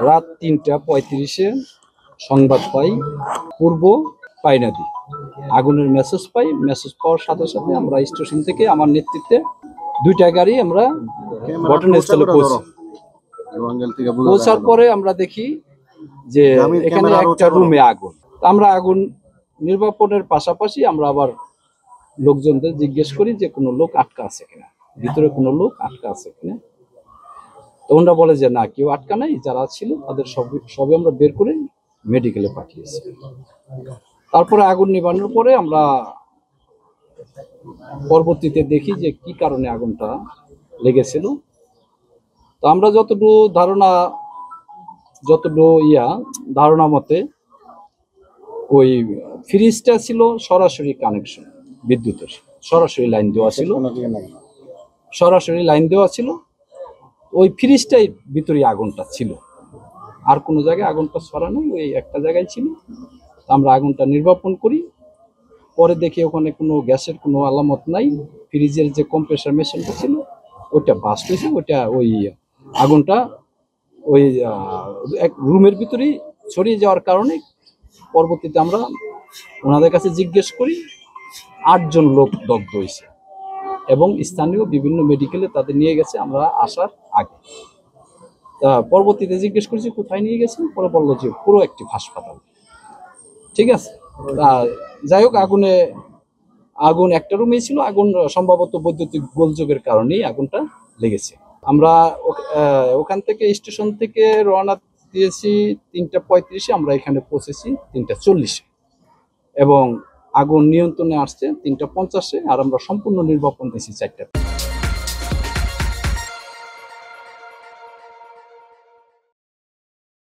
রাত ৩টা ৩৫-এ সংবাদ পাই পূর্ব পাইনাদি আগুনের মেসেজ পাই। মেসেজ পাওয়ার সাথে সাথে আমরা স্টেশন থেকে আমার নেতৃত্বে ২টা গাড়ি আমরা ঘটনাস্থলে পৌঁছি। পৌঁছার পরে আমরা দেখি যে এখানে একটা রুমে আগুন। আমরা আগুন নির্বাপনের পাশাপাশি আমরা আবার লোকজনদের জিজ্ঞেস করি যে কোনো লোক আটকা আছে কিনা, ভিতরে কোনো লোক আটকা আছে কিনা। তো ওনারা বলে যে না, কেউ আটকা নাই, যারা ছিল তাদের সবই আমরা বের করে মেডিকেলে পাঠিয়েছি। তারপরে আগুন নিবানোর পরে আমরা পরবর্তীতে দেখি যে কি কারণে আগুনটা লেগেছিল। তো আমরা যতটুকু ধারণা মতে ওই ফ্রিজটা ছিল সরাসরি কানেকশন, বিদ্যুতের সরাসরি লাইন দেওয়া ছিল, ওই ফ্রিজটাই ভিতরে আগুনটা ছিল, আর কোনো জায়গায় আগুনটা ছড়ানো, ওই একটা জায়গায় ছিল। আমরা আগুনটা নির্বাপন করি। পরে দেখি ওখানে কোনো গ্যাসের কোনো আলামত নাই। ফ্রিজের যে কম্প্রেসার মেশিনটা ছিল ওইটা বাস্ট হয়েছে, ওই আগুনটা ওই এক রুমের ভিতরেই ছড়িয়ে যাওয়ার কারণে পরবর্তীতে আমরা ওনাদের কাছে জিজ্ঞেস করি ৮ জন লোক দগ্ধ হয়েছে এবং স্থানীয় বিভিন্ন মেডিকেলে তাদের নিয়ে গেছে আমরা আসার আগে। তা পরবর্তীতে জিজ্ঞেস করেছি কোথায় নিয়ে গেছে, পরে বললো যে পুরো একটি হাসপাতাল। ঠিক আছে, যাই হোক, আগুন একটা রুমেই ছিল। আগুন সম্ভবত বৈদ্যুতিক গোলযোগের কারণেই আগুনটা লেগেছে। আমরা ওখান থেকে স্টেশন থেকে রওনা দিয়েছি ৩টা ৩৫-এ, আমরা এখানে পৌঁছেছি ৩টা ৪০-এ এবং আগুন নিয়ন্ত্রণে আসছে ৩টা ৫০-এ, আর আমরা সম্পূর্ণ নির্বাপন দিয়েছি ৪টা।